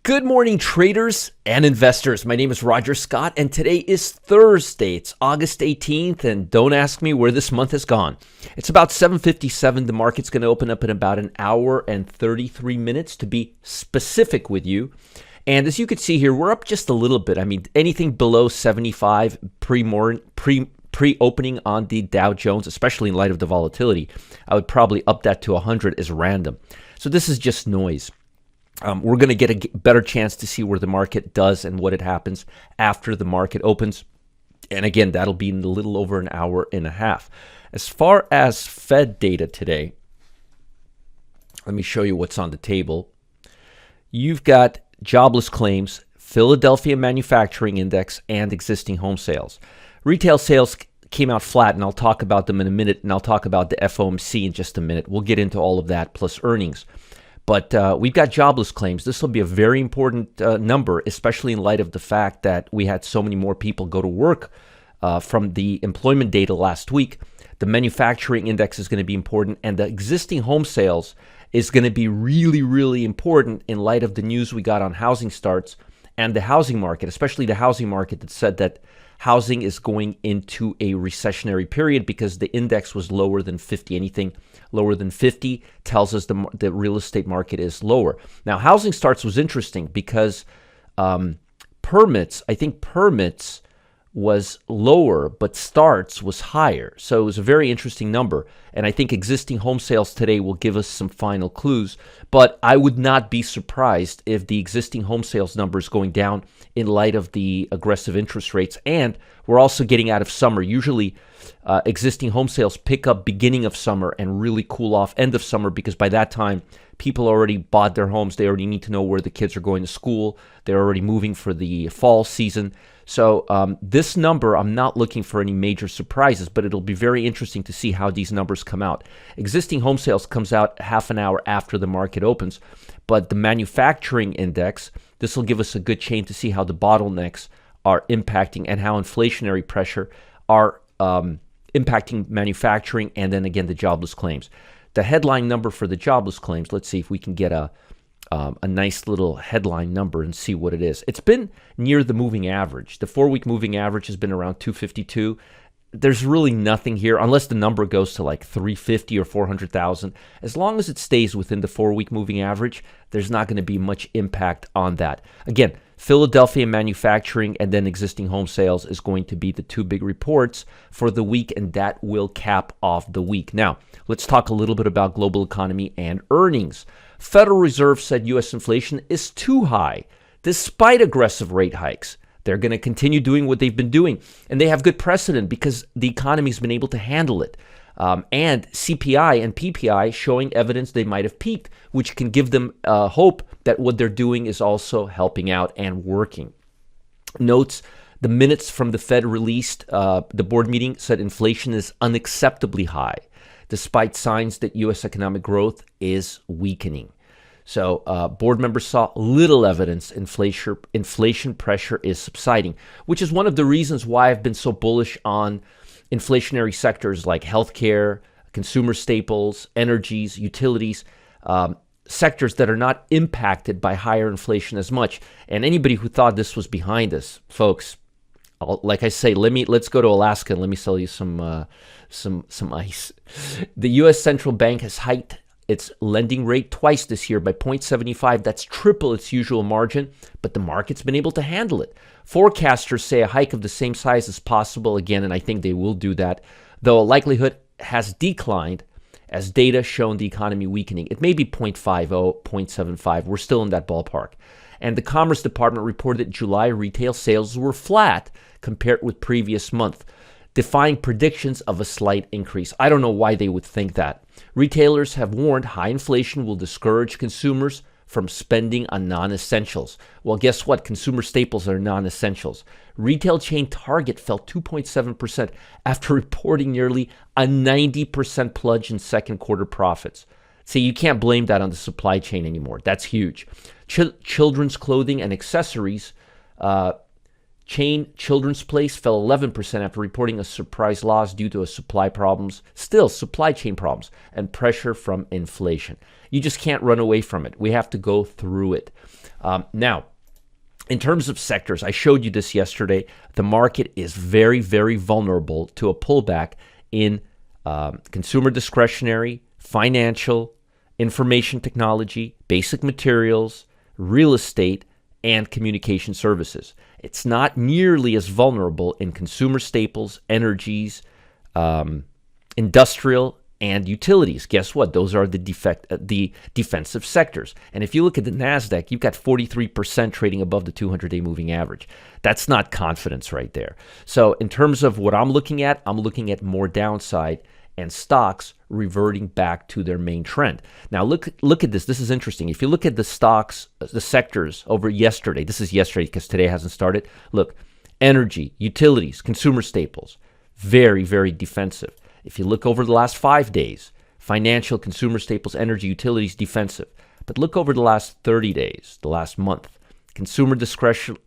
Good morning, traders and investors. My name is Roger Scott, and today is Thursday. It's August 18th, and don't ask me where this month has gone. It's about 7:57. The market's going to open up in about an hour and 33 minutes, to be specific with you. And as you can see here, we're up just a little bit. I mean, anything below 75 pre-opening on the Dow Jones, especially in light of the volatility, I would probably up that to 100 as random. So this is just noise. We're going to get a better chance to see where the market does and what it happens after the market opens. And again, that'll be in a little over an hour and a half. As far as Fed data today, let me show you what's on the table. You've got jobless claims, Philadelphia Manufacturing Index, and existing home sales. Retail sales came out flat, and I'll talk about them in a minute, and I'll talk about the FOMC in just a minute. We'll get into all of that, plus earnings. But we've got jobless claims. This will be a very important number, especially in light of the fact that we had so many more people go to work from the employment data last week. The manufacturing index is going to be important, and the existing home sales is going to be really, really important in light of the news we got on housing starts and the housing market, especially the housing market that said that housing is going into a recessionary period because the index was lower than 50. Anything lower than 50 tells us the real estate market is lower. Now, housing starts was interesting because permits was lower, but starts was higher. So it was a very interesting number. And I think existing home sales today will give us some final clues. But I would not be surprised if the existing home sales number is going down in light of the aggressive interest rates. And we're also getting out of summer. Usually existing home sales pick up beginning of summer and really cool off end of summer, because by that time, people already bought their homes. They already need to know where the kids are going to school. They're already moving for the fall season. So this number, I'm not looking for any major surprises, but it'll be very interesting to see how these numbers come out. Existing home sales comes out half an hour after the market opens, but the manufacturing index, this will give us a good chain to see how the bottlenecks are impacting and how inflationary pressure are impacting manufacturing, and then again the jobless claims. The headline number for the jobless claims, let's see if we can get a nice little headline number and see what it is. It's been near the moving average. The 4-week moving average has been around 252. There's really nothing here unless the number goes to like 350 or 400,000. As long as it stays within the 4-week moving average, there's not going to be much impact on that. Again, Philadelphia manufacturing and then existing home sales is going to be the two big reports for the week, and that will cap off the week. Now, let's talk a little bit about global economy and earnings. Federal Reserve said U.S. inflation is too high despite aggressive rate hikes. They're going to continue doing what they've been doing, and they have good precedent because the economy's been able to handle it. And CPI and PPI showing evidence they might have peaked, which can give them hope that what they're doing is also helping out and working. Notes, the minutes from the Fed released, the board meeting said inflation is unacceptably high, despite signs that U.S. economic growth is weakening. So board members saw little evidence inflation pressure is subsiding, which is one of the reasons why I've been so bullish on inflationary sectors like healthcare, consumer staples, energies, utilities, sectors that are not impacted by higher inflation as much. And anybody who thought this was behind us, folks, like I say, let's go to Alaska and let me sell you some ice. The U.S. Central Bank has hiked its lending rate twice this year by 0.75. That's triple its usual margin, but the market's been able to handle it. Forecasters say a hike of the same size is possible again, and I think they will do that, though likelihood has declined as data shown the economy weakening. It may be 0.50, 0.75. We're still in that ballpark. And the Commerce Department reported that July retail sales were flat compared with previous month, defying predictions of a slight increase. I don't know why they would think that. Retailers have warned high inflation will discourage consumers from spending on non-essentials. Well, guess what? Consumer staples are non-essentials. Retail chain Target fell 2.7% after reporting nearly a 90% plunge in second quarter profits. See, you can't blame that on the supply chain anymore. That's huge. Children's clothing and accessories Chain Children's Place fell 11% after reporting a surprise loss due to supply problems, still supply chain problems, and pressure from inflation. You just can't run away from it. We have to go through it. Now, in terms of sectors, I showed you this yesterday. The market is very, very vulnerable to a pullback in consumer discretionary, financial, information technology, basic materials, real estate, and communication services. It's not nearly as vulnerable in consumer staples, energies, industrial, and utilities. Guess what? Those are the defensive sectors. And if you look at the NASDAQ, you've got 43% trading above the 200-day moving average. That's not confidence right there. So in terms of what I'm looking at more downside and stocks reverting back to their main trend. Now look at this. This is interesting. If you look at the stocks, the sectors over yesterday, this is yesterday because today hasn't started. Look, energy, utilities, consumer staples, very, very defensive. If you look over the last 5 days, financial, consumer staples, energy, utilities, defensive. But look over the last 30 days, the last month, consumer discretionary,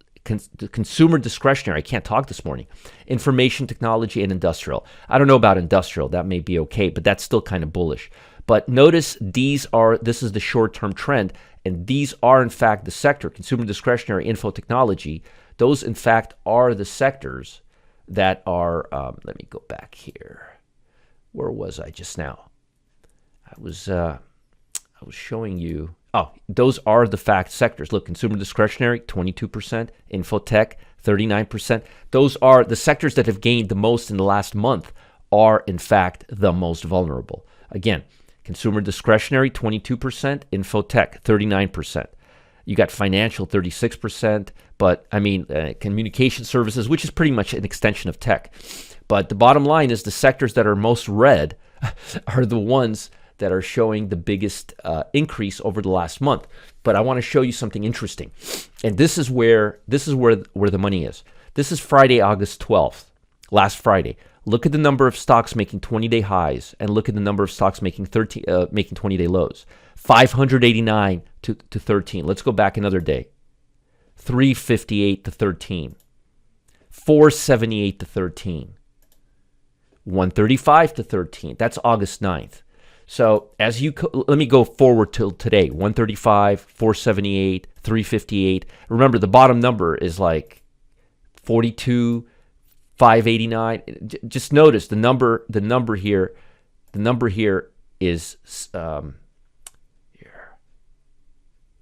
I can't talk this morning, information technology, and industrial. I don't know about industrial. That may be okay, but that's still kind of bullish. But notice this is the short-term trend, and these are, in fact, the sector, consumer discretionary, info technology. Those, in fact, are the sectors that are, let me go back here. Where was I just now? I was showing you. Oh, those are the fact sectors. Look, consumer discretionary, 22%, infotech, 39%. Those are the sectors that have gained the most in the last month are, in fact, the most vulnerable. Again, consumer discretionary, 22%, infotech, 39%. You got financial, 36%, but I mean, communication services, which is pretty much an extension of tech. But the bottom line is the sectors that are most red are the ones that are showing the biggest increase over the last month. But I want to show you something interesting. And this is where the money is. This is Friday, August 12th, last Friday. Look at the number of stocks making 20-day highs and look at the number of stocks making 20-day lows. 589 to 13. Let's go back another day. 358 to 13. 478 to 13. 135 to 13. That's August 9th. So let me go forward till today. 135, 478, 358. Remember, the bottom number is like 42, 589. Just notice the number here is here.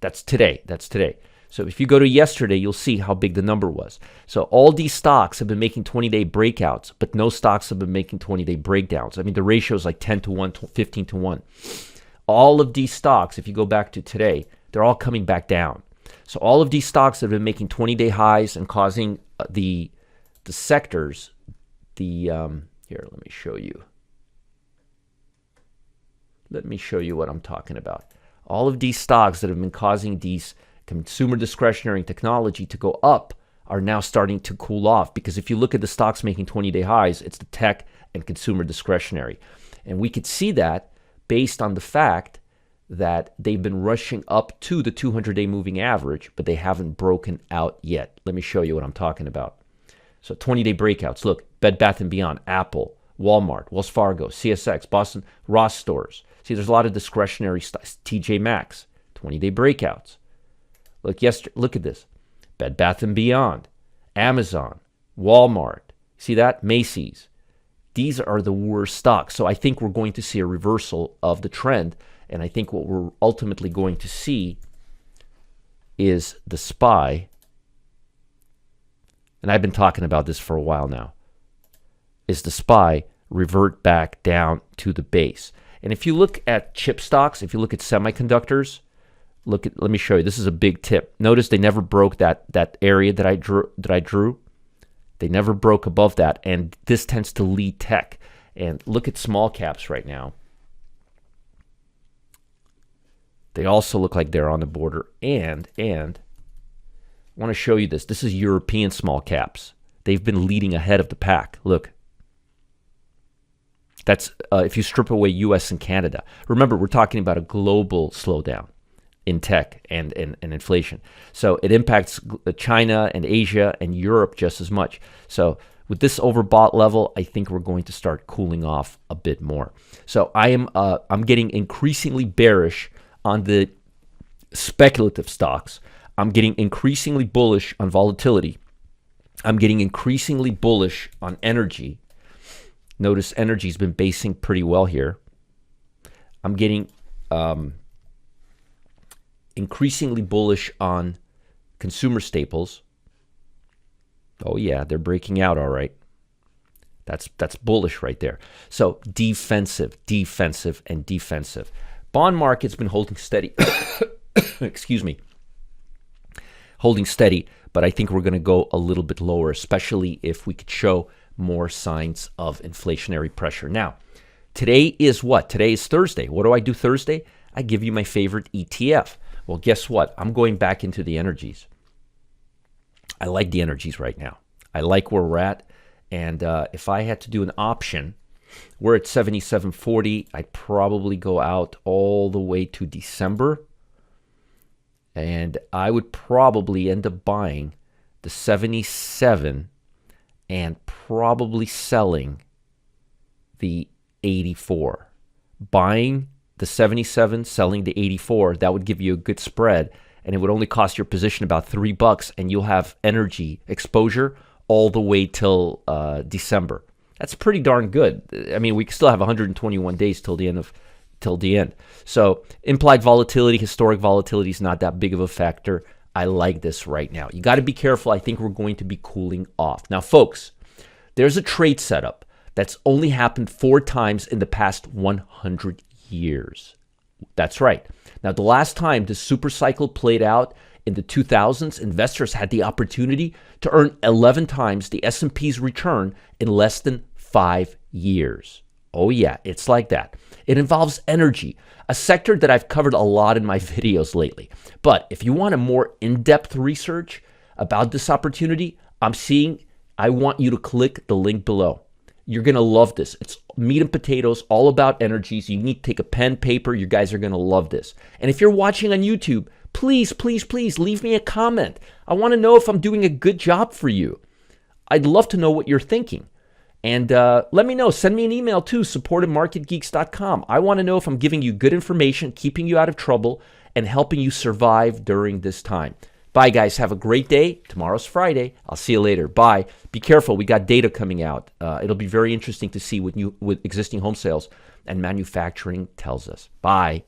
That's today. So if you go to yesterday, you'll see how big the number was. So all these stocks have been making 20-day breakouts, but no stocks have been making 20-day breakdowns. I mean, the ratio is like 10 to 1, 15 to 1. All of these stocks, if you go back to today, they're all coming back down. So all of these stocks have been making 20-day highs and causing the sectors, here, let me show you. Let me show you what I'm talking about. All of these stocks that have been causing these consumer discretionary technology to go up are now starting to cool off, because if you look at the stocks making 20-day highs, it's the tech and consumer discretionary. And we could see that based on the fact that they've been rushing up to the 200-day moving average, but they haven't broken out yet. Let me show you what I'm talking about. So 20-day breakouts. Look, Bed Bath & Beyond, Apple, Walmart, Wells Fargo, CSX, Boston, Ross Stores. See, there's a lot of discretionary stuff. TJ Maxx, 20-day breakouts. Look at this. Bed Bath & Beyond, Amazon, Walmart. See that? Macy's. These are the worst stocks. So I think we're going to see a reversal of the trend. And I think what we're ultimately going to see is the SPY. And I've been talking about this for a while now. Is the SPY revert back down to the base. And if you look at chip stocks, if you look at semiconductors, let me show you. This is a big tip. Notice they never broke that area that I drew. They never broke above that, and this tends to lead tech. And look at small caps right now. They also look like they're on the border. And I want to show you this. This is European small caps. They've been leading ahead of the pack. Look. That's if you strip away U.S. and Canada. Remember, we're talking about a global slowdown. in tech and inflation. So it impacts China and Asia and Europe just as much. So with this overbought level, I think we're going to start cooling off a bit more. So I'm getting increasingly bearish on the speculative stocks. I'm getting increasingly bullish on volatility. I'm getting increasingly bullish on energy. Notice energy's been basing pretty well here. I'm getting increasingly bullish on consumer staples. Oh yeah, they're breaking out all right. That's bullish right there. So defensive, defensive, and defensive. Bond market's been holding steady. Excuse me. Holding steady, but I think we're going to go a little bit lower, especially if we could show more signs of inflationary pressure. Now, today is what? Today is Thursday. What do I do Thursday? I give you my favorite ETF. Well, guess what? I'm going back into the energies. I like the energies right now. I like where we're at. And if I had to do an option, we're at 77.40. I'd probably go out all the way to December. And I would probably end up buying the 77 and probably selling the 84. Buying the 77, selling the 84, that would give you a good spread. And it would only cost your position about $3, and you'll have energy exposure all the way till December. That's pretty darn good. I mean, we still have 121 days till the end. So implied volatility, historic volatility is not that big of a factor. I like this right now. You got to be careful. I think we're going to be cooling off. Now, folks, there's a trade setup that's only happened 4 times in the past 100 years. That's right. Now, the last time the super cycle played out in the 2000s, investors had the opportunity to earn 11 times the S&P's return in less than 5 years. Oh yeah, it's like that. It involves energy, a sector that I've covered a lot in my videos lately. But if you want a more in-depth research about this opportunity, I want you to click the link below. You're going to love this. It's meat and potatoes, all about energies. You need to take a pen, paper. You guys are going to love this. And if you're watching on YouTube, please, please, please leave me a comment. I want to know if I'm doing a good job for you. I'd love to know what you're thinking. And let me know. Send me an email too, support@marketgeeks.com. I want to know if I'm giving you good information, keeping you out of trouble, and helping you survive during this time. Bye, guys. Have a great day. Tomorrow's Friday. I'll see you later. Bye. Be careful. We got data coming out. It'll be very interesting to see what existing home sales and manufacturing tells us. Bye.